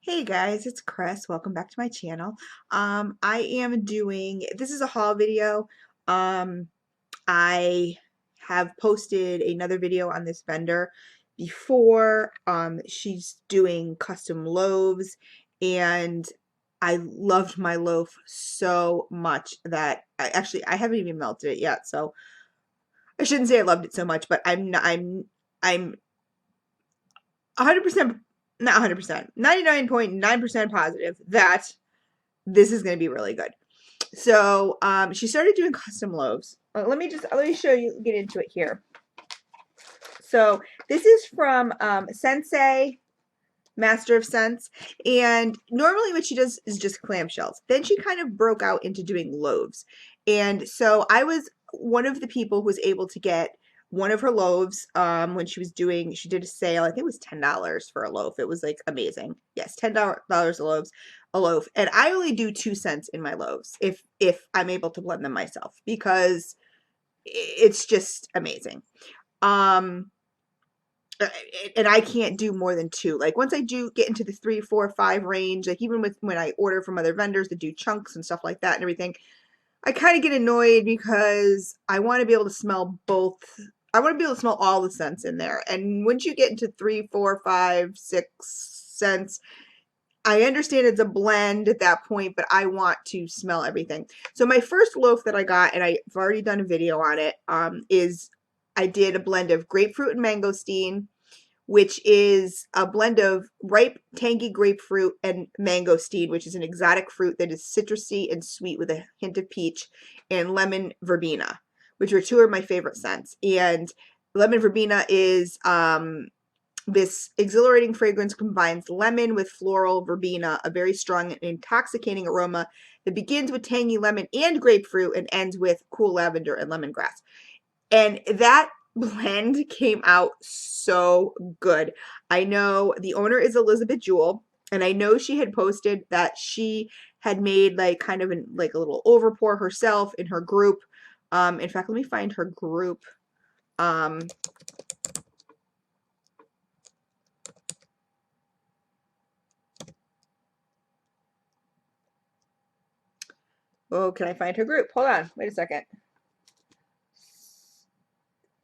Hey guys, it's Chris. Welcome back to my channel. I am doing, this is a haul video. Um, I have posted another video on this vendor before. She's doing custom loaves and I loved my loaf so much that I haven't even melted it yet. So I shouldn't say I loved it so much, but I'm 100%, not 100%, 99.9% positive that this is going to be really good. So she started doing custom loaves. Let me show you, get into it here. So this is from ScenSei, Master of Sense, and normally what she does is just clamshells. Then she kind of broke out into doing loaves, and so I was one of the people who was able to get one of her loaves when she did a sale. I think it was $10 for a loaf. It was like amazing. Yes, $10 a loaf, and I only do 2 cents in my loaves if I'm able to blend them myself because it's just amazing. Um, and I can't do more than two. Like once I do get into the 3, 4, 5 range, like even with when I order from other vendors that do chunks and stuff like that and everything, I kind of get annoyed because I want to be able to smell both. I want to be able to smell all the scents in there. And once you get into 3, 4, 5, 6 scents, I understand it's a blend at that point, but I want to smell everything. So my first loaf that I got, and I've already done a video on it, is I did a blend of grapefruit and mangosteen, which is a blend of ripe, tangy grapefruit and mangosteen, which is an exotic fruit that is citrusy and sweet with a hint of peach, and lemon verbena, which are two of my favorite scents. And lemon verbena is this exhilarating fragrance combines lemon with floral verbena, a very strong and intoxicating aroma that begins with tangy lemon and grapefruit and ends with cool lavender and lemongrass. And that blend came out so good. I know the owner is Elizabeth Jewell, and I know she had posted that she had made like kind of like a little overpour herself in her group. In fact, let me find her group. Um, oh, can I find her group? Hold on, wait a second.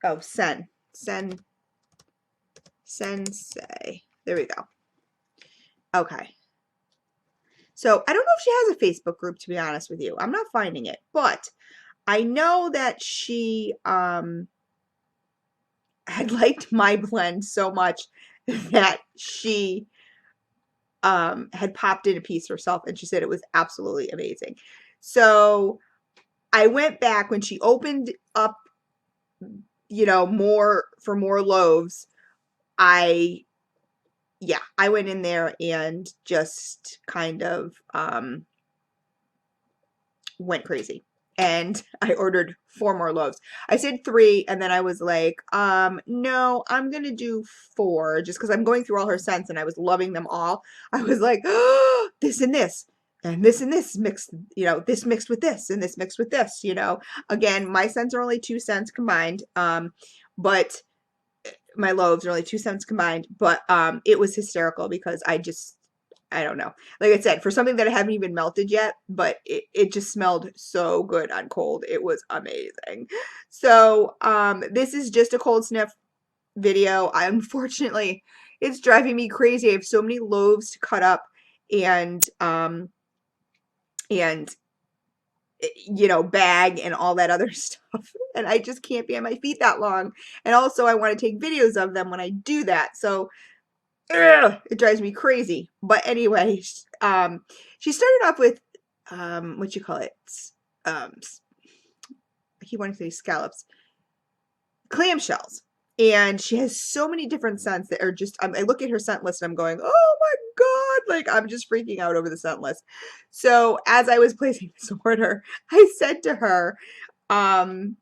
Oh, ScenSei. There we go. Okay. So I don't know if she has a Facebook group, to be honest with you. I'm not finding it, but I know that she had liked my blend so much that she had popped in a piece herself and she said it was absolutely amazing. So I went back when she opened up, more for more loaves. I I went in there and just kind of went crazy. And I ordered 4 more loaves. I said 3, and then I was like, no, I'm gonna do 4, just because I'm going through all her scents, and I was loving them all. I was like, oh, this and this, and this mixed, this mixed with this, and this mixed with this, Again, my scents are only 2 cents combined, but my loaves are only 2 cents combined, but it was hysterical because I don't know. Like I said, for something that I haven't even melted yet, but it just smelled so good on cold. It was amazing. So this is just a cold sniff video. Unfortunately, it's driving me crazy. I have so many loaves to cut up and bag and all that other stuff. And I just can't be on my feet that long. And also I want to take videos of them when I do that. So it drives me crazy. But anyway, she started off with what you call it? Um, I keep wanting to say scallops, clamshells, and she has so many different scents that are just. I look at her scent list and I'm going, oh my god! Like I'm just freaking out over the scent list. So as I was placing this order, I said to her, um,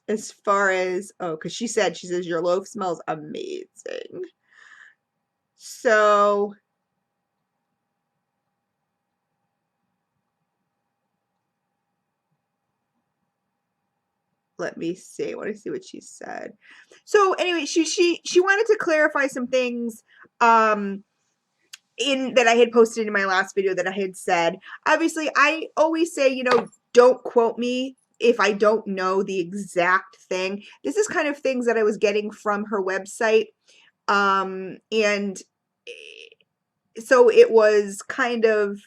as far as because she says your loaf smells amazing. So let me see. I want to see what she said. So anyway, she wanted to clarify some things. Um, in that I had posted in my last video that I had said, obviously I always say, don't quote me if I don't know the exact thing. This is kind of things that I was getting from her website. And so it was kind of,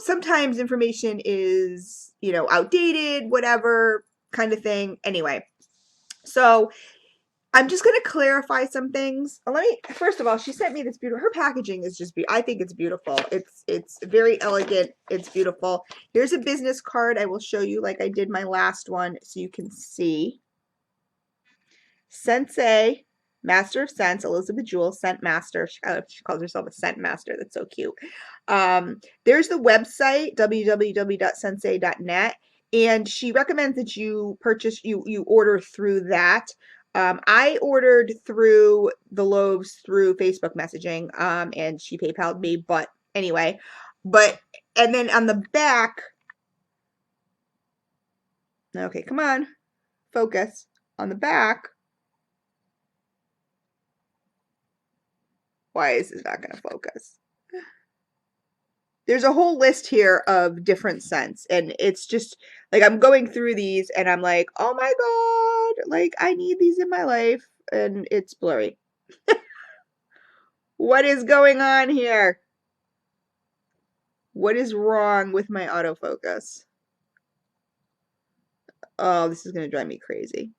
sometimes information is, outdated, whatever kind of thing. Anyway, so I'm just going to clarify some things. First of all, she sent me this beautiful, her packaging is just, I think it's beautiful. It's very elegant. It's beautiful. Here's a business card. I will show you like I did my last one so you can see. ScenSei, Master of Scents, Elizabeth Jewell, Scent Master. She calls herself a Scent Master. That's so cute. There's the website, www.scensei.net, and she recommends that you order through that. I ordered through the loaves through Facebook messaging, and she PayPal'd me, but anyway, and then on the back, okay, come on, focus. On the back, why is this not going to focus? There's a whole list here of different scents, and it's just like I'm going through these and I'm like, oh my god, like I need these in my life, and it's blurry. What is going on here? What is wrong with my autofocus? Oh, this is going to drive me crazy.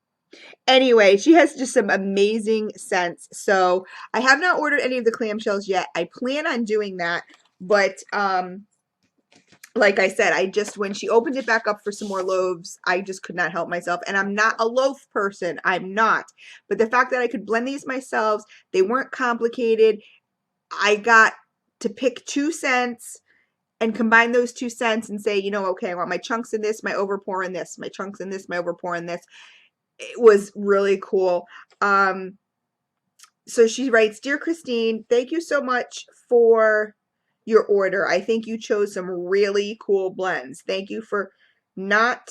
Anyway, she has just some amazing scents. So I have not ordered any of the clamshells yet. I plan on doing that, but like I said, when she opened it back up for some more loaves, I just could not help myself. And I'm not a loaf person. I'm not. But the fact that I could blend these myself, they weren't complicated. I got to pick 2 cents and combine those 2 cents and say, okay, I want my chunks in this, my overpour in this, my chunks in this, my overpour in this. It was really cool. So she writes, Dear Christine, thank you so much for your order. I think you chose some really cool blends. Thank you for not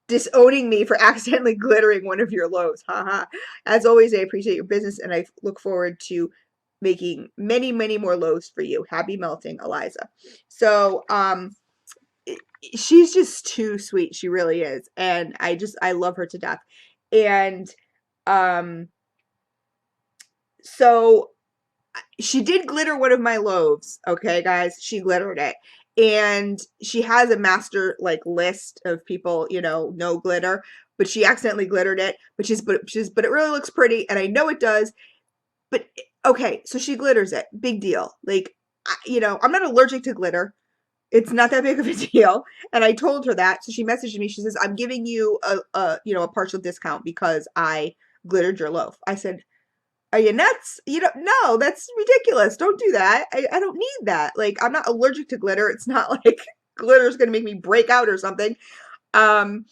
disowning me for accidentally glittering one of your loaves. Haha. As always, I appreciate your business and I look forward to making many, many more loaves for you. Happy melting, Eliza. So, she's just too sweet. She really is. And I love her to death. And, so she did glitter one of my loaves. Okay, guys, she glittered it. And she has a master like list of people, no glitter, but she accidentally glittered it. But it really looks pretty, and I know it does. But okay, so she glitters it. Big deal. Like, I'm not allergic to glitter. It's not that big of a deal. And I told her that. So she messaged me. She says, I'm giving you a partial discount because I glittered your loaf. I said, are you nuts? You don't, no, that's ridiculous. Don't do that. I don't need that. Like, I'm not allergic to glitter. It's not like glitter's going to make me break out or something. Um,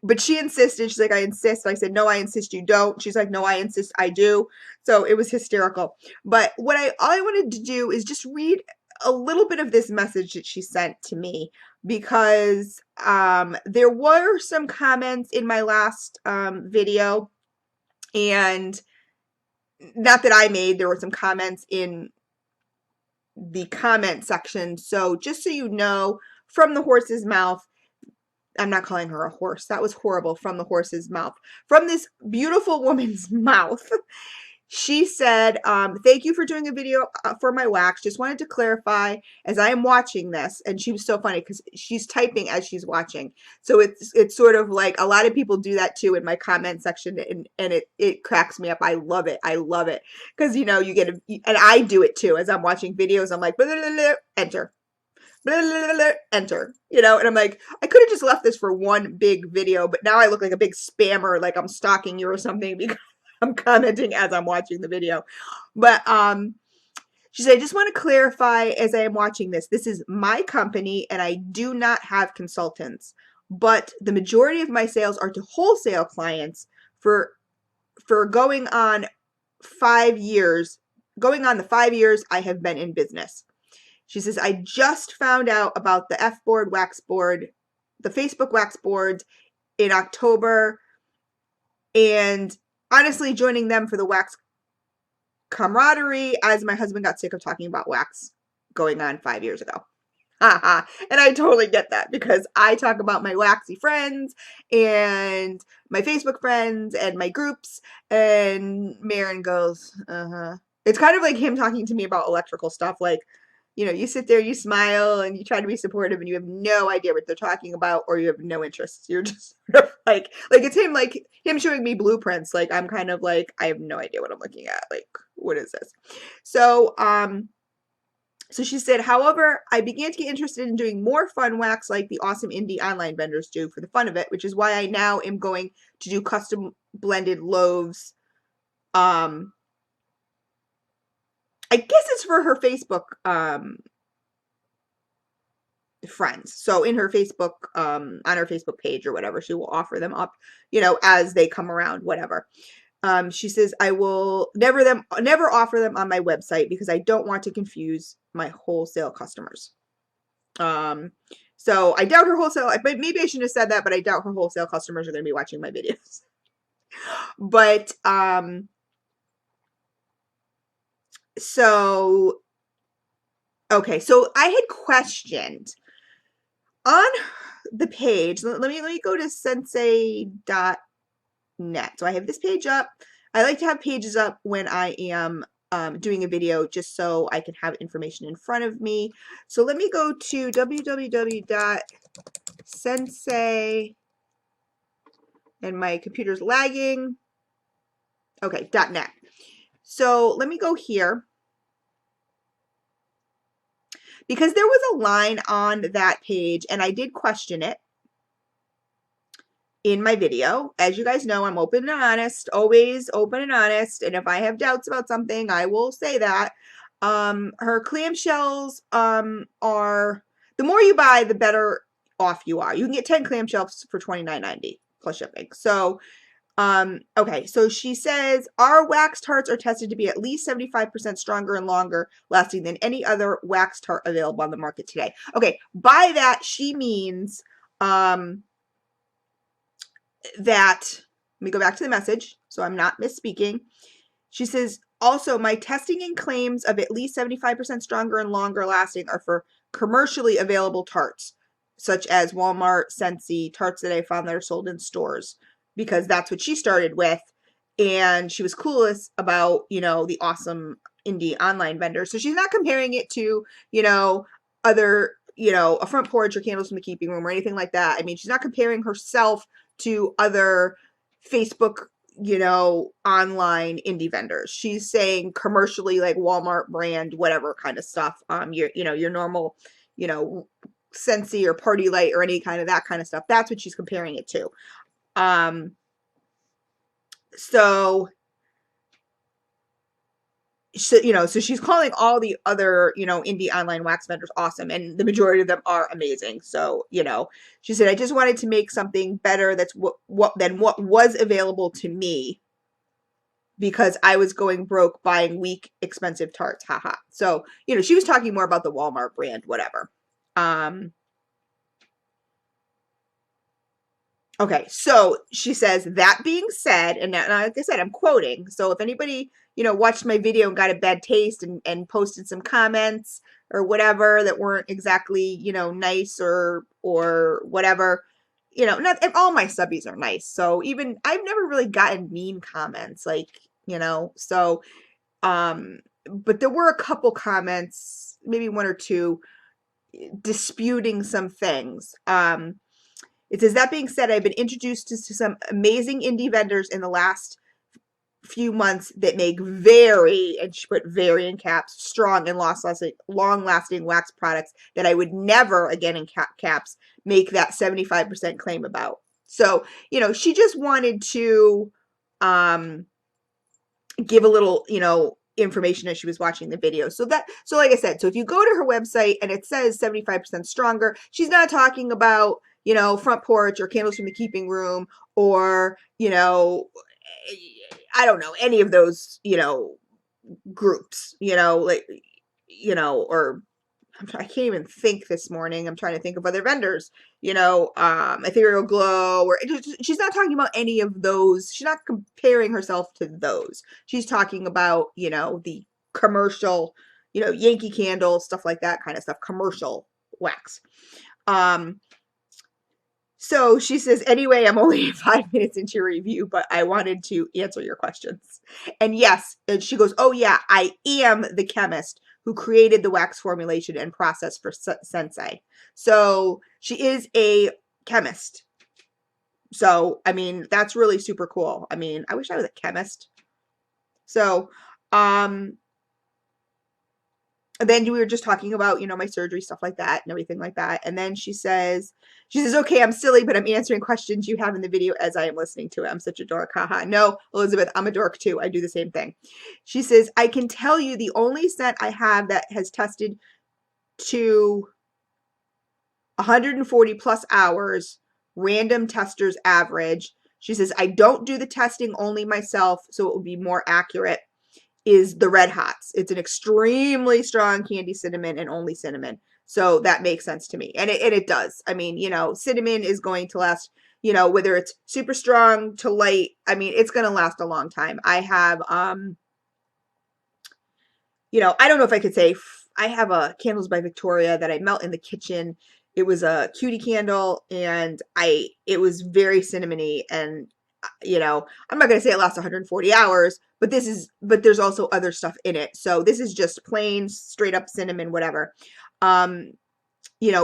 but she insisted. She's like, I insist. I said, no, I insist you don't. She's like, no, I insist I do. So it was hysterical. But all I wanted to do is just read a little bit of this message that she sent to me because there were some comments in my last video, and not that I made, there were some comments in the comment section. So just so you know, from the horse's mouth, I'm not calling her a horse. That was horrible. From the horse's mouth. From this beautiful woman's mouth. She said, thank you for doing a video for my wax. Just wanted to clarify as I am watching this. And she was so funny because she's typing as she's watching. So it's sort of like a lot of people do that too in my comment section. And it cracks me up. I love it. I love it. Because, you get, and I do it too. As I'm watching videos, I'm like, blah, blah, blah, blah, enter. Blah, blah, blah, blah, enter. And I'm like, I could have just left this for one big video, but now I look like a big spammer, like I'm stalking you or something because I'm commenting as I'm watching the video. But she said, I just want to clarify as I am watching this. This is my company and I do not have consultants, but the majority of my sales are to wholesale clients for going on 5 years. Going on the 5 years I have been in business. She says, I just found out about the F-board wax board, the Facebook wax boards in October, and honestly, joining them for the wax camaraderie as my husband got sick of talking about wax going on 5 years ago. And I totally get that because I talk about my waxy friends and my Facebook friends and my groups, and Marin goes, uh-huh. It's kind of like him talking to me about electrical stuff. Like, you sit there, you smile, and you try to be supportive, and you have no idea what they're talking about, or you have no interest. You're just sort of like it's him, like him showing me blueprints. Like I'm kind of like, I have no idea what I'm looking at. Like, what is this? So, so she said, however, I began to get interested in doing more fun wax like the awesome indie online vendors do for the fun of it, which is why I now am going to do custom blended loaves. I guess it's for her Facebook friends. So in her Facebook, on her Facebook page or whatever, she will offer them up, as they come around, whatever. She says, I will never offer them on my website because I don't want to confuse my wholesale customers. So I doubt her wholesale, maybe I shouldn't have said that, but I doubt her wholesale customers are going to be watching my videos. But, so, okay, so I had questioned on the page, let me go to ScenSei.net. So I have this page up. I like to have pages up when I am doing a video just so I can have information in front of me. So let me go to www.ScenSei, and my computer's lagging. Okay, .net. So let me go here. Because there was a line on that page, and I did question it in my video. As you guys know, I'm open and honest, always open and honest. And if I have doubts about something, I will say that. Her clamshells are, the more you buy, the better off you are. You can get 10 clamshells for $29.90 plus shipping. So, okay, so she says, our wax tarts are tested to be at least 75% stronger and longer lasting than any other wax tart available on the market today. Okay, by that, she means, that, let me go back to the message so I'm not misspeaking. She says, also, my testing and claims of at least 75% stronger and longer lasting are for commercially available tarts, such as Walmart, ScenSei, tarts that I found that are sold in stores, because that's what she started with. And she was clueless about, the awesome indie online vendor. So she's not comparing it to, other, a front porch or candles from the keeping room or anything like that. I mean, she's not comparing herself to other Facebook, online indie vendors. She's saying commercially, like Walmart brand, whatever kind of stuff. Your normal, ScenSei or Party Light or any kind of that kind of stuff. That's what she's comparing it to. So so she's calling all the other, indie online wax vendors awesome, and the majority of them are amazing. So, she said, I just wanted to make something better that's what than what was available to me because I was going broke buying weak, expensive tarts. Haha. So, she was talking more about the Walmart brand, whatever. Okay, so she says, that being said, and like I said, I'm quoting. So if anybody, watched my video and got a bad taste and posted some comments or whatever that weren't exactly, nice or whatever, not if all my subbies are nice. So even I've never really gotten mean comments, like, so but there were a couple comments, maybe one or two, disputing some things. It says, that being said, I've been introduced to some amazing indie vendors in the last few months that make very, and she put very in caps, strong and long-lasting wax products that I would never, again in caps, make that 75% claim about. So, she just wanted to give a little, information as she was watching the video. So like I said, so if you go to her website and it says 75% stronger, she's not talking about, front porch or candles from the keeping room or, I don't know, any of those, groups, like, or I can't even think this morning. I'm trying to think of other vendors, Ethereal Glow, or she's not talking about any of those. She's not comparing herself to those. She's talking about, the commercial, Yankee Candle, stuff like that kind of stuff, commercial wax. Um, so she says, anyway, I'm only 5 minutes into your review, but I wanted to answer your questions. And yes, and she goes, oh yeah, I am the chemist who created the wax formulation and process for ScenSei. So she is a chemist. So, I mean, that's really super cool. I mean, I wish I was a chemist. So, um, and then we were just talking about, my surgery, stuff like that and everything like that. And then she says, okay, I'm silly, but I'm answering questions you have in the video as I am listening to it. I'm such a dork. Haha. No, Elizabeth, I'm a dork too. I do the same thing. She says, I can tell you the only scent I have that has tested to 140 plus hours, random testers average. She says, I don't do the testing only myself, so it will be more accurate, is the Red Hots. It's an extremely strong candy cinnamon and only cinnamon. So that makes sense to me. And it does. I mean, cinnamon is going to last, whether it's super strong to light, I mean, it's going to last a long time. I have, I don't know if I could say, I have a Candles by Victoria that I melt in the kitchen. It was a cutie candle and it was very cinnamony and I'm not going to say it lasts 140 hours, but there's also other stuff in it. So this is just plain straight up cinnamon, whatever. Um,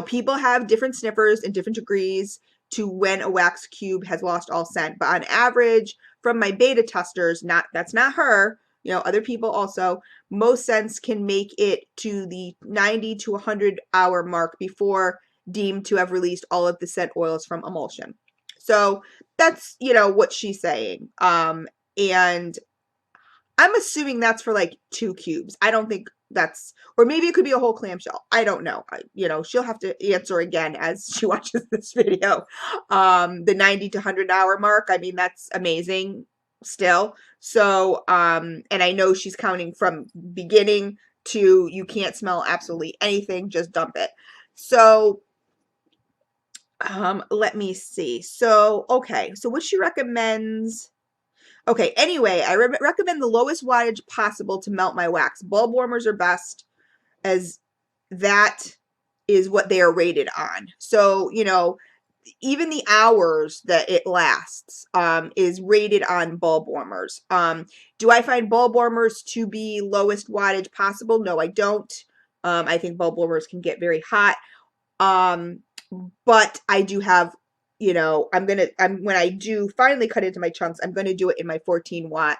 people have different sniffers and different degrees to when a wax cube has lost all scent. But on average, from my beta testers, that's not her, other people also, most scents can make it to the 90 to 100 hour mark before deemed to have released all of the scent oils from emulsion. So that's, what she's saying. And I'm assuming that's for like 2 cubes. I don't think or maybe it could be a whole clamshell. I don't know. She'll have to answer again as she watches this video. The 90 to 100 hour mark. I mean, that's amazing still. So, and I know she's counting from beginning to you can't smell absolutely anything. Just dump it. So, let me see. So, okay. So what she recommends. Okay, anyway, I recommend the lowest wattage possible to melt my wax. Bulb warmers are best, as that is what they are rated on. So, even the hours that it lasts is rated on bulb warmers. Do I find bulb warmers to be lowest wattage possible? No, I don't. I think bulb warmers can get very hot. Um, but I do have, when I do finally cut into my chunks, I'm gonna do it in my 14 watt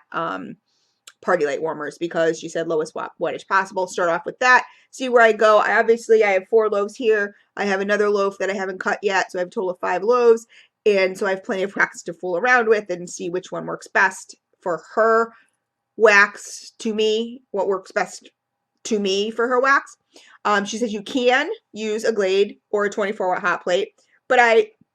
party light warmers because she said lowest wattage possible. Start off with that, see where I go. I have 4 loaves here. I have another loaf that I haven't cut yet, so I have a total of 5 loaves. And so I have plenty of wax to fool around with and see which one works best for her wax to me, what works best to me for her wax. She says you can use a Glade or a 24-watt hot plate, but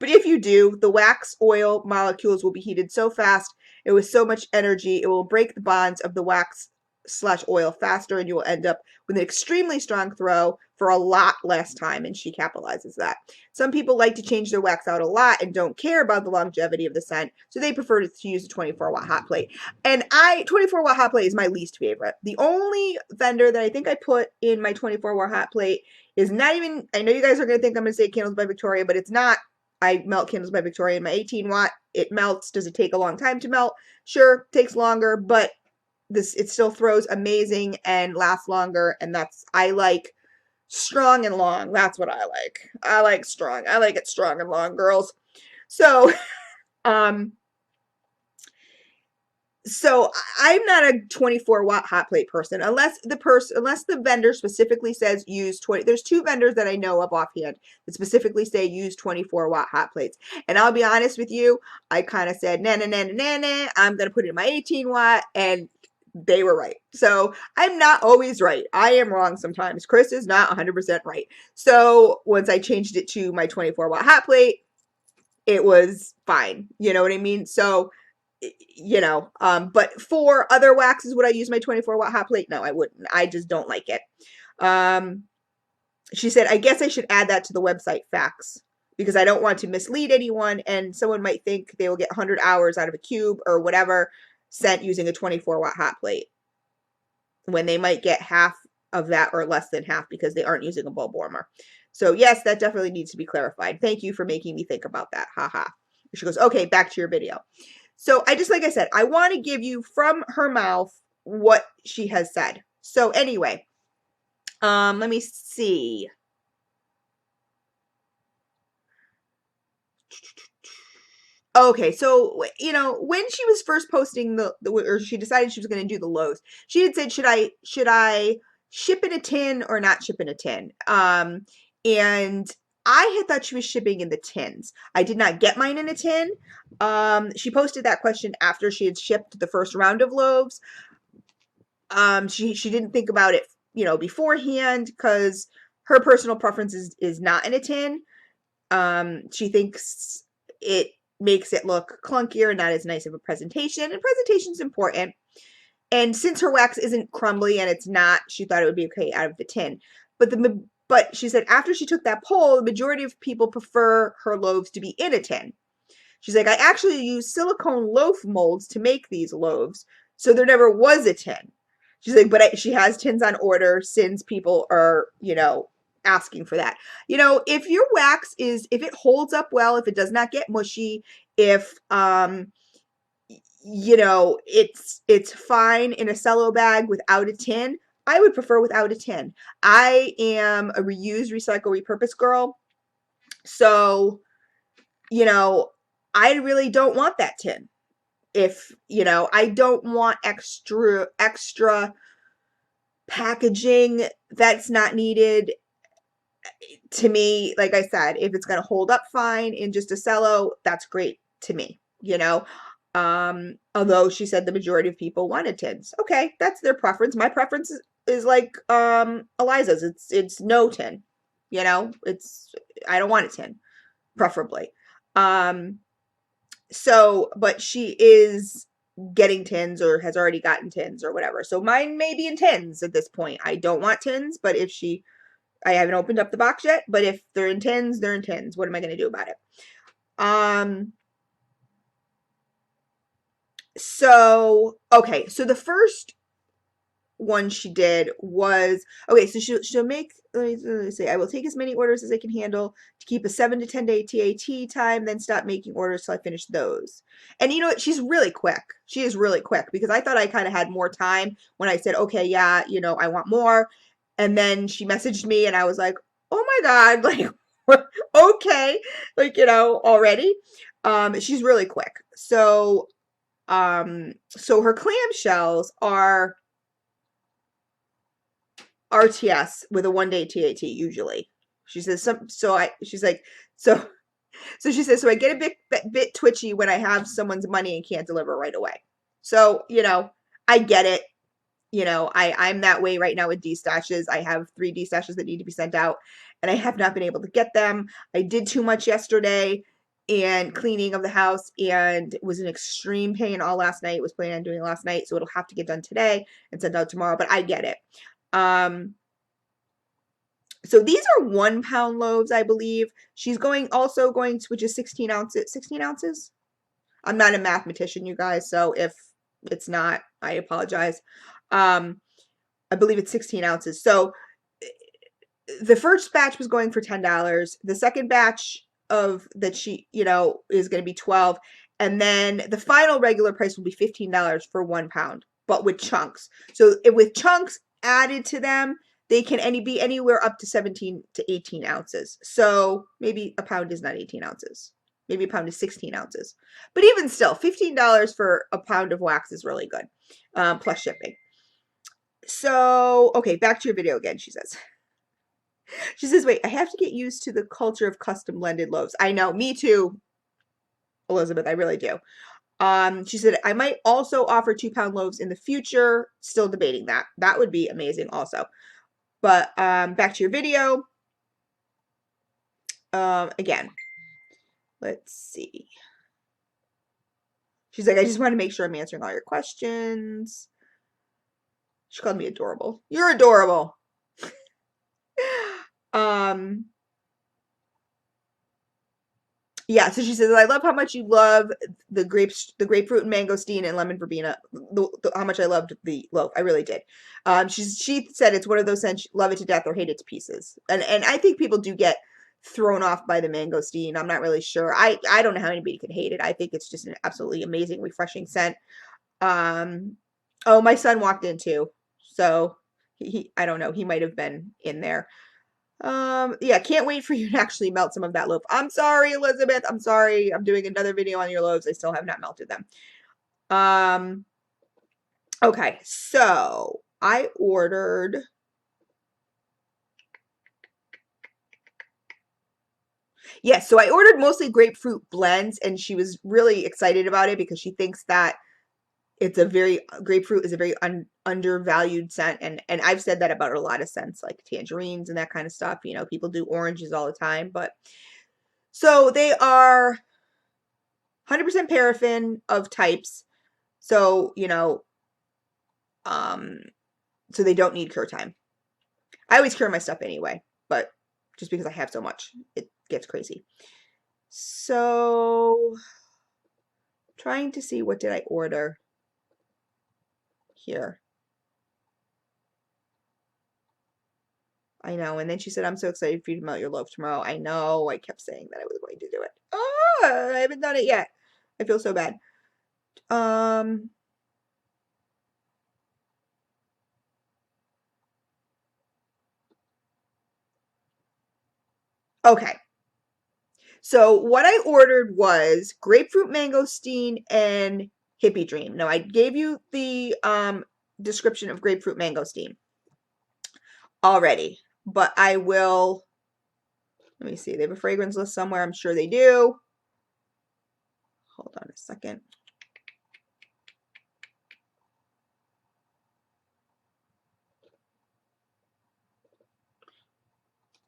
if you do, the wax oil molecules will be heated so fast and with so much energy, it will break the bonds of the wax slash oil faster, and you will end up with an extremely strong throw for a lot less time. And she capitalizes that. Some people like to change their wax out a lot and don't care about the longevity of the scent, so they prefer to use a 24-watt hot plate. And 24-watt hot plate is my least favorite. The only vendor that I think I put in my 24-watt hot plate is not even, I know you guys are going to think I'm going to say Candles by Victoria, but it's not. I melt Candles by Victoria in my 18-watt. It melts. Does it take a long time to melt? Sure, takes longer, but it still throws amazing and lasts longer. And I like strong and long. That's what I like. I like strong. I like it strong and long, girls. So, um, so I'm not a 24-watt hot plate person unless the vendor specifically says use 20. There's 2 vendors that I know of offhand that specifically say use 24-watt hot plates. And I'll be honest with you, I kind of said nah, nah, nah, nah, nah, I'm gonna put it in my 18-watt, and they were right. So I'm not always right. I am wrong sometimes. Chris is not 100% right. So once I changed it to my 24-watt hot plate, it was fine. You know what I mean? So, but for other waxes, would I use my 24-watt hot plate? No, I wouldn't. I just don't like it. She said, I guess I should add that to the website facts because I don't want to mislead anyone and someone might think they will get 100 hours out of a cube or whatever sent using a 24-watt hot plate when they might get half of that or less than half because they aren't using a bulb warmer. So yes, that definitely needs to be clarified. Thank you for making me think about that. Haha. She goes, okay, back to your video. So I just, like I said, I want to give you from her mouth what she has said. So anyway, let me see. Okay, so when she was first posting or she decided she was going to do the loaves, she had said, should I ship in a tin or not ship in a tin? And I had thought she was shipping in the tins. I did not get mine in a tin. She posted that question after she had shipped the first round of loaves. She didn't think about it, beforehand because her personal preference is not in a tin. She thinks it makes it look clunkier and not as nice of a presentation. And presentation's important. And since her wax isn't crumbly and it's not, she thought it would be okay out of the tin. But she said after she took that poll, the majority of people prefer her loaves to be in a tin. She's like, I actually use silicone loaf molds to make these loaves, so there never was a tin. She's like, but she has tins on order since people are, asking for that. If your wax if it holds up well, if it does not get mushy, if it's fine in a cello bag without a tin, I would prefer without a tin. I am a reuse, recycle, repurpose girl, so I really don't want that tin. If I don't want extra packaging that's not needed. To me, like I said, if it's going to hold up fine in just a cello, that's great to me. Although she said the majority of people wanted tins. Okay, that's their preference. My preference is like Eliza's. It's no tin. It's I don't want a tin, preferably. But she is getting tins or has already gotten tins or whatever. So mine may be in tins at this point. I don't want tins, but I haven't opened up the box yet, but if they're in tins, they're in tins. What am I going to do about it? Okay, so the first one she did was, okay, so she'll make, let me say, I will take as many orders as I can handle to keep a 7 to 10 day TAT time, then stop making orders till I finish those. And you know what? She's really quick. She is really quick because I thought I kind of had more time when I said, okay, yeah, I want more. And then she messaged me and I was like, oh my God, like, okay, like, already. She's really quick. So her clamshells are RTS with a 1 day TAT usually. She says she's like, so she says, so I get a bit twitchy when I have someone's money and can't deliver right away. So, I get it. I'm that way right now with D-stashes. I have 3 D-stashes that need to be sent out and I have not been able to get them. I did too much yesterday and cleaning of the house and it was an extreme pain all last night. Was planning on doing it last night, so it'll have to get done today and sent out tomorrow, but I get it. So these are 1 pound loaves, I believe. She's also going to, which is 16 ounces. 16 ounces? I'm not a mathematician, you guys, so if it's not, I apologize. I believe it's 16 ounces. So the first batch was going for $10. The second batch of that she, is going to be 12. And then the final regular price will be $15 for 1 pound, but with chunks. So with chunks added to them, they can be anywhere up to 17 to 18 ounces. So maybe a pound is not 18 ounces. Maybe a pound is 16 ounces. But even still, $15 for a pound of wax is really good, plus shipping. So, okay, back to your video again, she says. She says, wait, I have to get used to the culture of custom blended loaves. I know, me too, Elizabeth, I really do. She said, I might also offer 2-pound loaves in the future. Still debating that. That would be amazing also. But back to your video. Again, let's see. She's like, I just want to make sure I'm answering all your questions. She called me adorable. You're adorable. Um, yeah, so she says, I love how much you love the grapefruit and mangosteen and lemon verbena. How much I loved the loaf. I really did. She said it's one of those scents, love it to death or hate it to pieces. And I think people do get thrown off by the mangosteen. I'm not really sure. I don't know how anybody could hate it. I think it's just an absolutely amazing, refreshing scent. Um, oh, my son walked in too. So I don't know, he might have been in there. Yeah, can't wait for you to actually melt some of that loaf. I'm sorry, Elizabeth. I'm sorry. I'm doing another video on your loaves. I still have not melted them. Um, okay, so I ordered. Yes, so I ordered mostly grapefruit blends, and she was really excited about it because she thinks that it's a very grapefruit is a very undervalued scent, and I've said that about a lot of scents like tangerines and that kind of stuff. You know, people do oranges all the time, but so they are 100% paraffin of types. So, um, so they don't need cure time. I always cure my stuff anyway, but just because I have so much, it gets crazy. So, trying to see what did I order here. I know. And then she said, I'm so excited for you to melt your loaf tomorrow. I know. I kept saying that I was going to do it. Oh, I haven't done it yet. I feel so bad. Um, okay. So what I ordered was grapefruit mangosteen and hippie dream. Now I gave you the description of grapefruit mangosteen already, but I will, let me see, they have a fragrance list somewhere. I'm sure they do. Hold on a second.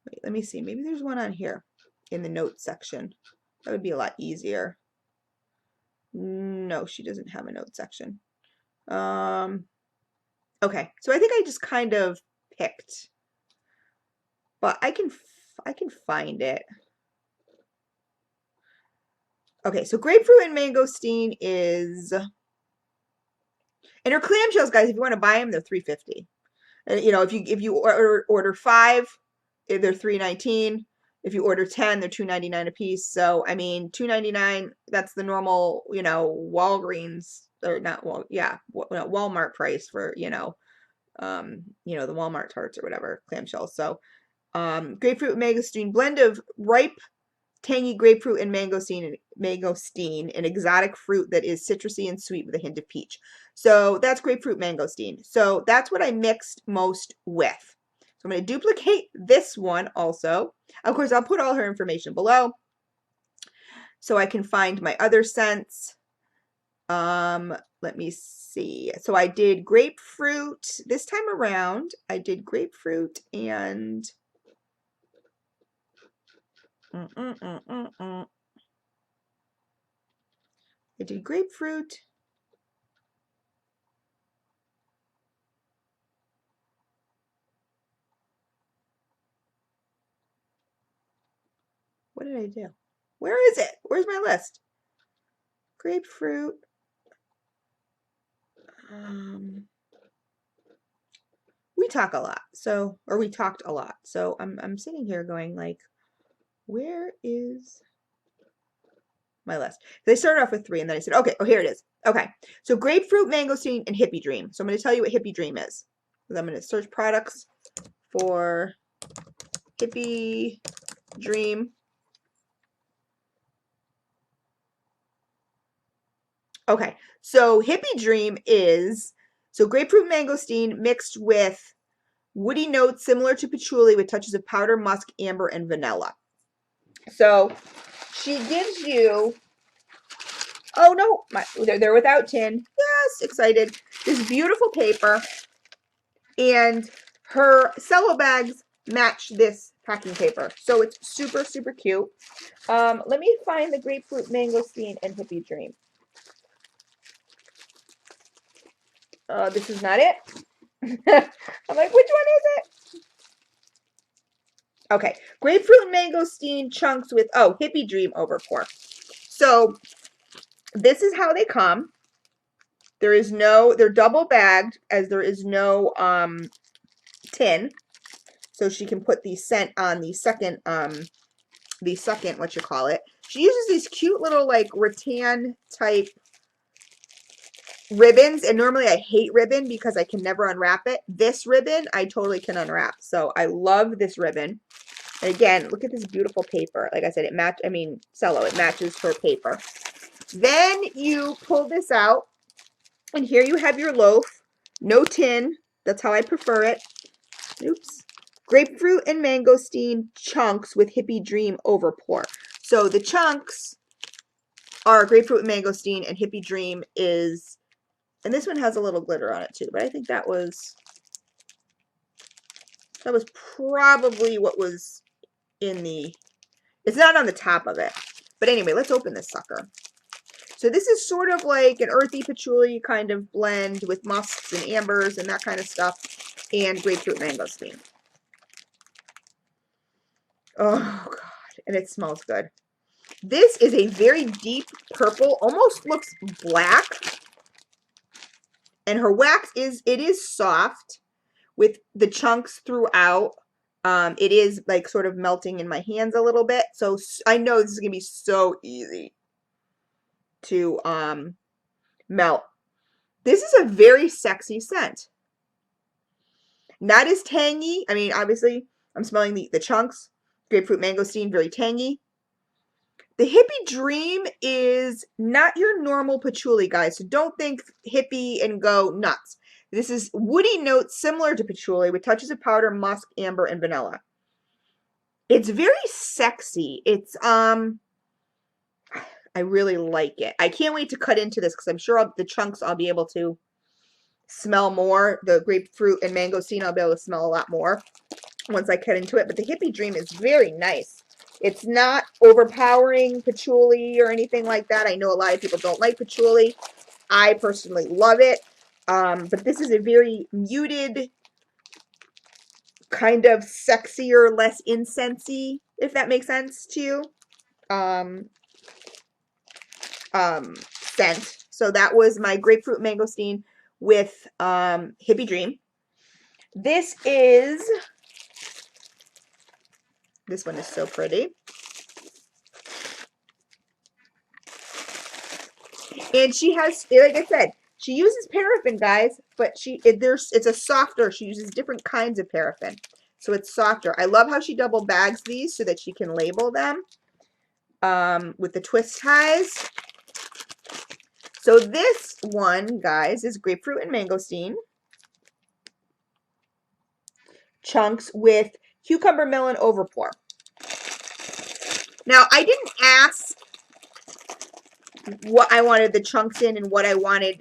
Wait, let me see. Maybe there's one on here in the notes section. That would be a lot easier. No, she doesn't have a note section. Okay, so I think I just kind of picked, but I can find it. Okay, so grapefruit and mangosteen is, and her clamshells, guys. If you want to buy them, they're $3.50. And if you order five, they're $3.19. If you order 10, they're $2.99 a piece. So I mean, $2.99. That's the normal, Walgreens or not yeah, no, Walmart price for the Walmart tarts or whatever clamshells. So grapefruit mangosteen blend of ripe tangy grapefruit and mangosteen, an exotic fruit that is citrusy and sweet with a hint of peach. So that's grapefruit mangosteen. So that's what I mixed most with. So I'm going to duplicate this one also. Of course, I'll put all her information below so I can find my other scents. Let me see. So I did grapefruit this time around. I did grapefruit and I did grapefruit. What did I do? Where is it? Where's my list? Grapefruit. We talk a lot. Or we talked a lot. So I'm sitting here going like, where is my list? They started off with 3 and then I said, okay, oh, here it is. Okay. So grapefruit, mangosteen, and hippie dream. So I'm going to tell you what hippie dream is. I'm going to search products for hippie dream. Okay, so hippie dream is grapefruit mangosteen mixed with woody notes similar to patchouli with touches of powder, musk, amber, and vanilla. So she gives you, oh no, they're without tin. Yes, excited. This beautiful paper, and her cello bags match this packing paper. So it's super, super cute. Let me find the grapefruit mangosteen and hippie dream. This is not it. I'm like, which one is it? Okay, grapefruit and mangosteen chunks with, oh, Hippie Dream overpour. So this is how they come. There is no, they're double bagged as there is no tin. So she can put the scent on the second, what you call it. She uses these cute little like rattan type ribbons, and normally I hate ribbon because I can never unwrap it. This ribbon I totally can unwrap. So I love this ribbon. And again, look at this beautiful paper. Like I said, cello, it matches her paper. Then you pull this out, and here you have your loaf. No tin. That's how I prefer it. Oops. Grapefruit and mangosteen chunks with Hippie Dream overpour. So the chunks are grapefruit and mangosteen, and Hippie Dream is, and this one has a little glitter on it too, but I think that was probably what was in the, it's not on the top of it. But anyway, let's open this sucker. So this is sort of like an earthy patchouli kind of blend with musks and ambers and that kind of stuff, and grapefruit mangosteen. Oh God, and it smells good. This is a very deep purple, almost looks black. And her wax is soft with the chunks throughout. It is like sort of melting in my hands a little bit. So I know this is gonna be so easy to melt. This is a very sexy scent. Not as tangy. I mean, obviously, I'm smelling the chunks. Grapefruit mangosteen, very tangy. The Hippie Dream is not your normal patchouli, guys. So don't think hippie and go nuts. This is woody notes similar to patchouli with touches of powder, musk, amber, and vanilla. It's very sexy. It's I really like it. I can't wait to cut into this because I'm sure the chunks I'll be able to smell more. The grapefruit and mangosteen I'll be able to smell a lot more once I cut into it. But the Hippie Dream is very nice. It's not overpowering patchouli or anything like that. I know a lot of people don't like patchouli. I personally love it. But this is a very muted, kind of sexier, less incensey, if that makes sense to you. Scent. So that was my grapefruit mangosteen with Hippie Dream. This one is so pretty. And she has, like I said, she uses paraffin, guys, but it's a softer. She uses different kinds of paraffin, so it's softer. I love how she double bags these so that she can label them with the twist ties. So this one, guys, is grapefruit and mangosteen chunks with cucumber melon overpour. Now, I didn't ask what I wanted the chunks in and what I wanted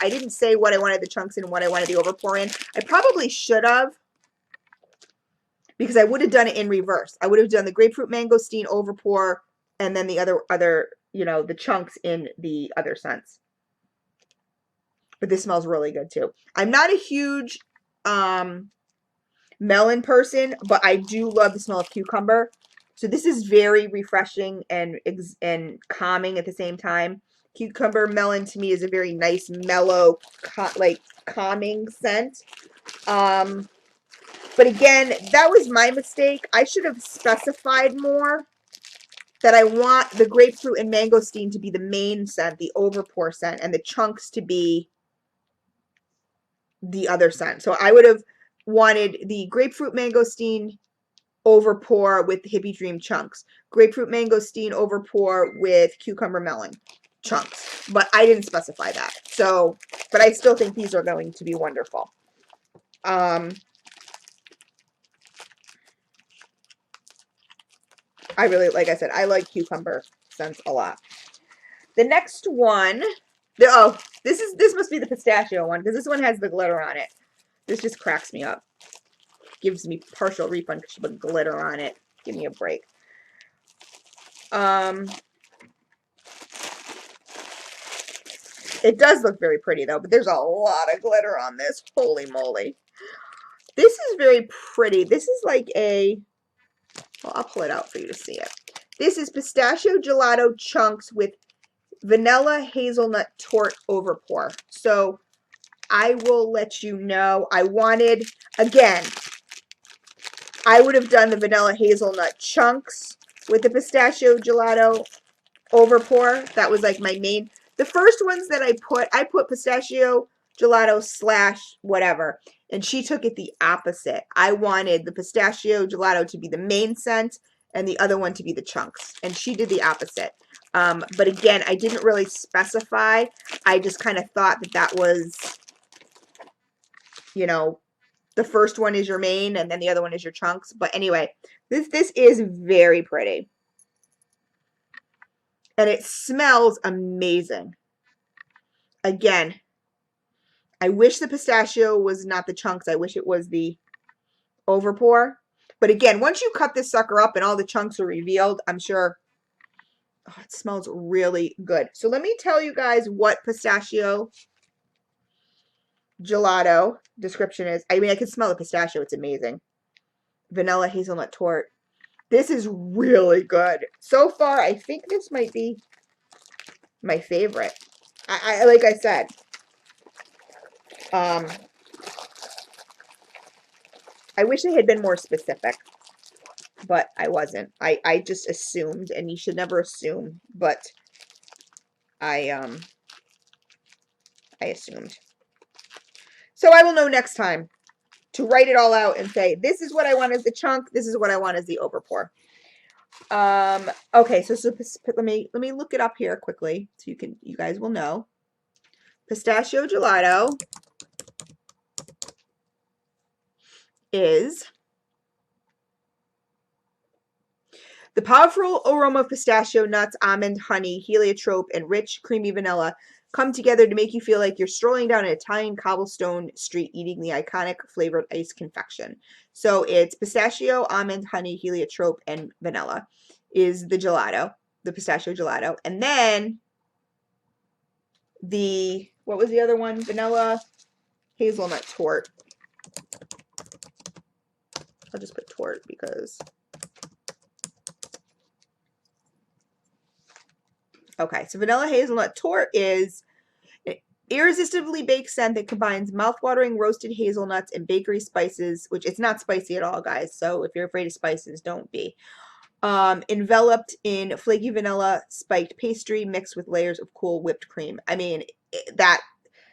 I didn't say what I wanted the chunks in and what I wanted the overpour in. I probably should have, because I would have done it in reverse. I would have done the grapefruit mangosteen overpour and then the other, the chunks in the other scents. But this smells really good too. I'm not a huge melon person, but I do love the smell of cucumber. So this is very refreshing and calming at the same time. Cucumber melon to me is a very nice, mellow, calming scent. But again, that was my mistake. I should have specified more that I want the grapefruit and mangosteen to be the main scent, the overpour scent, and the chunks to be the other scent. So I would have wanted the grapefruit mangosteen overpour with the Hippie Dream chunks. Grapefruit mangosteen overpour with cucumber melon chunks. But I didn't specify that. So, but I still think these are going to be wonderful. I really, like I said, I like cucumber scents a lot. The next one, this must be the pistachio one because this one has the glitter on it. This just cracks me up. Gives me partial refund because she put glitter on it. Give me a break. It does look very pretty though, but there's a lot of glitter on this. Holy moly. This is very pretty. This is like a Well, I'll pull it out for you to see it. This is pistachio gelato chunks with vanilla hazelnut torte overpour. So I will let you know. I wanted, again, I would have done the vanilla hazelnut chunks with the pistachio gelato overpour. That was like my main. The first ones that I put pistachio gelato slash whatever, and she took it the opposite. I wanted the pistachio gelato to be the main scent and the other one to be the chunks, and she did the opposite. But again, I didn't really specify. I just kind of thought that that was, you know, the first one is your main and then the other one is your chunks. But anyway, this is very pretty. And it smells amazing. Again, I wish the pistachio was not the chunks. I wish it was the overpour. But again, once you cut this sucker up and all the chunks are revealed, I'm sure it smells really good. So let me tell you guys what pistachio gelato description is. I mean, I can smell the pistachio. It's amazing. Vanilla hazelnut torte. This is really good. So far, I think this might be my favorite. I like I said, um, I wish I had been more specific, but I wasn't. I just assumed, and you should never assume, but I I assumed. So I will know next time to write it all out and say, this is what I want as the chunk, this is what I want as the overpour. Okay, so let me look it up here quickly so you guys will know. Pistachio gelato is the powerful aroma of pistachio nuts, almond, honey, heliotrope, and rich, creamy vanilla come together to make you feel like you're strolling down an Italian cobblestone street eating the iconic flavored ice confection. So it's pistachio, almond, honey, heliotrope, and vanilla is the gelato, the pistachio gelato. And then what was the other one? Vanilla hazelnut torte. I'll just put torte because... Okay, so vanilla hazelnut torte is an irresistibly baked scent that combines mouthwatering roasted hazelnuts and bakery spices, which it's not spicy at all, guys. So if you're afraid of spices, don't be. Enveloped in flaky vanilla spiked pastry mixed with layers of cool whipped cream. I mean, that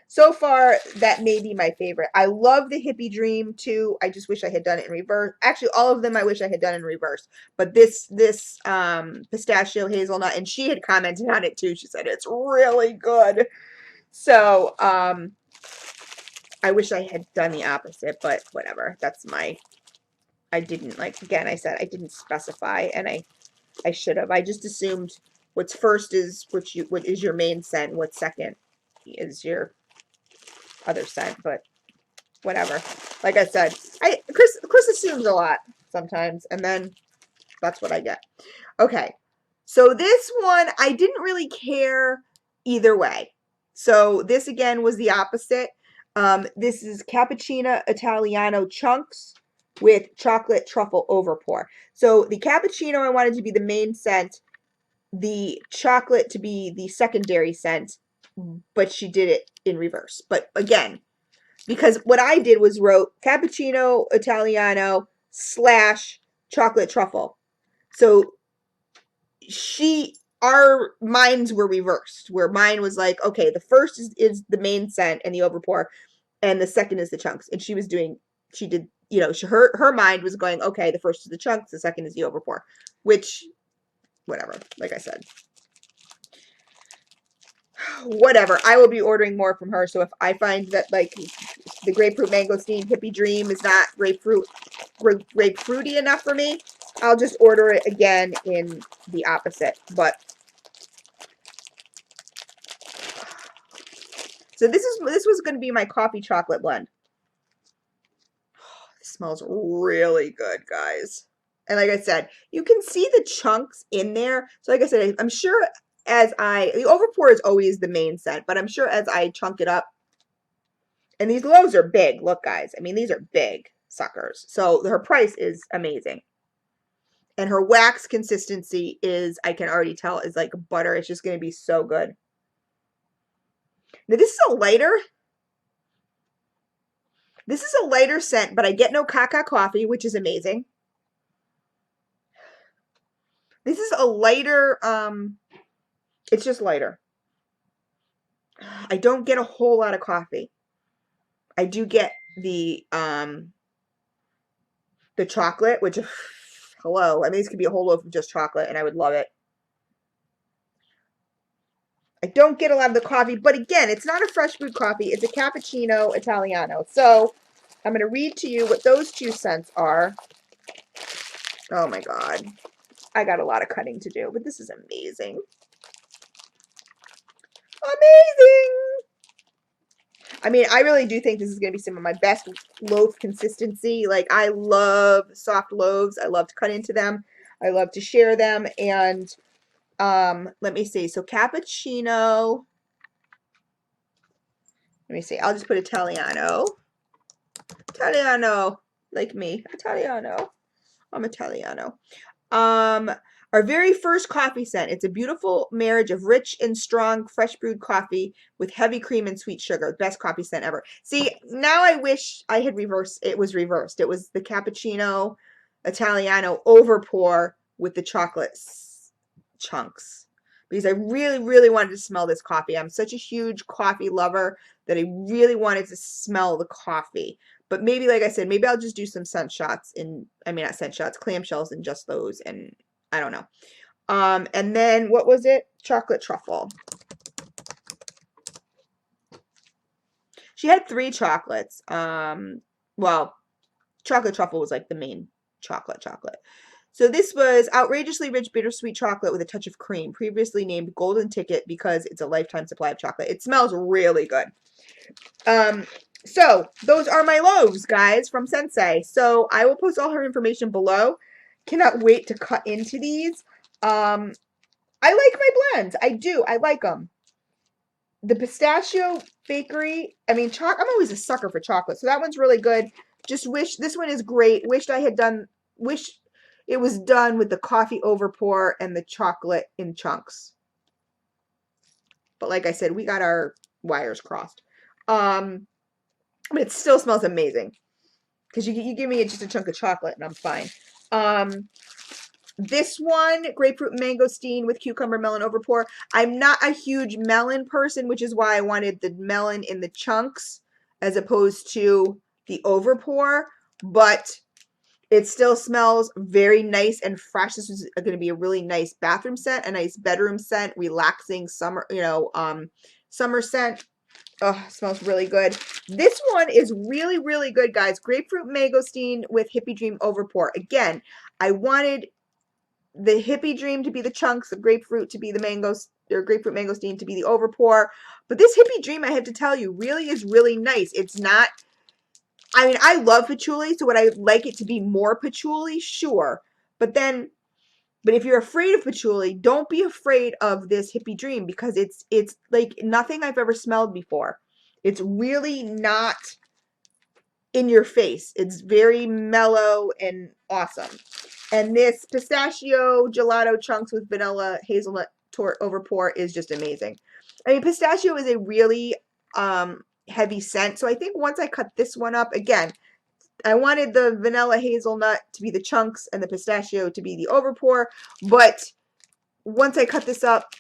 so far that may be my favorite. I love the hippie dream too. I just wish I had done it in reverse. Actually, all of them I wish I had done in reverse. But this pistachio hazelnut, and she had commented on it too. She said it's really good. So I wish I had done the opposite, but whatever. That's my... I didn't, like, again, I said I didn't specify, and I should have. I just assumed what's first is what is your main scent, what's second is your other scent, but whatever. Like I said, Chris assumes a lot sometimes, and then that's what I get. Okay, so this one I didn't really care either way. So this again was the opposite. This is Cappuccino Italiano chunks with chocolate truffle overpour. So the cappuccino I wanted to be the main scent, the chocolate to be the secondary scent, but she did it in reverse. But again, because what I did was wrote cappuccino Italiano slash chocolate truffle. So our minds were reversed, where mine was like, okay, the first is the main scent and the overpour, and the second is the chunks. And she did, her mind was going, okay, the first is the chunks, the second is the overpour, which, whatever, like I said. Whatever, I will be ordering more from her. So if I find that, like, the grapefruit mangosteen hippie dream is not grapefruity enough for me, I'll just order it again in the opposite. But so this was going to be my coffee chocolate blend. It smells really good, guys. And like I said, you can see the chunks in there. So like I said, I'm sure the overpour is always the main scent, but I'm sure as I chunk it up, and these loaves are big. Look, guys. I mean, these are big suckers. So her price is amazing. And her wax consistency is, I can already tell, is like butter. It's just going to be so good. Now this is a lighter. This is a lighter scent, but I get no caca coffee, which is amazing. This is a lighter, it's just lighter. I don't get a whole lot of coffee. I do get the chocolate, which hello, I mean this could be a whole loaf of just chocolate and I would love it. I don't get a lot of the coffee, but again, it's not a fresh brewed coffee. It's a cappuccino Italiano. So I'm going to read to you what those two scents are. Oh my God. I got a lot of cutting to do, but this is amazing. Amazing. I mean, I really do think this is going to be some of my best loaf consistency. Like, I love soft loaves. I love to cut into them. I love to share them. And let me see. So cappuccino. Let me see. I'll just put Italiano. Italiano, like me. Italiano. I'm Italiano. Um, our very first coffee scent. It's a beautiful marriage of rich and strong fresh brewed coffee with heavy cream and sweet sugar. Best coffee scent ever. See, now I wish I had reversed. It was reversed. It was the cappuccino Italiano overpour with the chocolate chunks. Because I really, really wanted to smell this coffee. I'm such a huge coffee lover that I really wanted to smell the coffee. But maybe, like I said, maybe I'll just do some scent shots I mean, not scent shots, clamshells and just those. And I don't know. And then what was it? Chocolate truffle. She had 3 chocolates. Well, chocolate truffle was like the main chocolate. So this was outrageously rich bittersweet chocolate with a touch of cream, previously named Golden Ticket because it's a lifetime supply of chocolate. It smells really good. So those are my loaves, guys, from ScenSei. So I will post all her information below. Cannot wait to cut into these. I like my blends. I do. I like them. The pistachio bakery. I mean, I'm always a sucker for chocolate, so that one's really good. Just wish this one is great. Wish it was done with the coffee overpour and the chocolate in chunks. But like I said, we got our wires crossed. But it still smells amazing. Because you give me just a chunk of chocolate and I'm fine. This one, grapefruit mangosteen with cucumber melon overpour. I'm not a huge melon person, which is why I wanted the melon in the chunks as opposed to the overpour. But it still smells very nice and fresh. This is going to be a really nice bathroom scent, a nice bedroom scent, relaxing summer, summer scent. Oh, smells really good. This one is really, really good, guys. Grapefruit mangosteen with Hippie Dream overpour. Again, I wanted the Hippie Dream to be the chunks, the grapefruit to be the mangoes, or grapefruit mangosteen to be the overpour. But this Hippie Dream, I have to tell you, really is really nice. It's not, I mean, I love patchouli, so would I like it to be more patchouli? Sure. But if you're afraid of patchouli, don't be afraid of this Hippie Dream because it's like nothing I've ever smelled before. It's really not in your face. It's very mellow and awesome. And this pistachio gelato chunks with vanilla hazelnut tort overpour is just amazing. I mean, pistachio is a really heavy scent. So I think once I cut this one up, again, I wanted the vanilla hazelnut to be the chunks and the pistachio to be the overpour. But once I cut this up,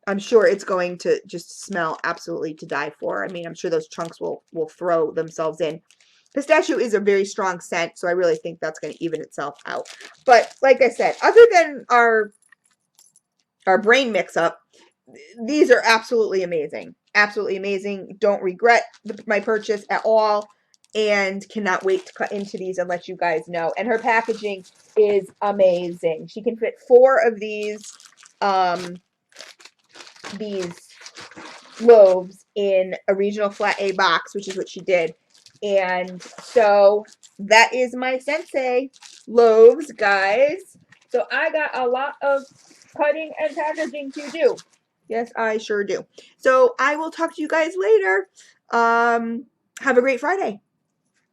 I'm sure it's going to just smell absolutely to die for. I mean, I'm sure those chunks will throw themselves in. Pistachio is a very strong scent, so I really think that's going to even itself out. But like I said, other than our brain mix-up, these are absolutely amazing. Absolutely amazing. Don't regret my purchase at all. And cannot wait to cut into these and let you guys know. And her packaging is amazing. She can fit 4 of these loaves in a regional flat A box, which is what she did. And so that is my ScenSei loaves, guys. So I got a lot of cutting and packaging to do. Yes, I sure do. So I will talk to you guys later. Have a great Friday.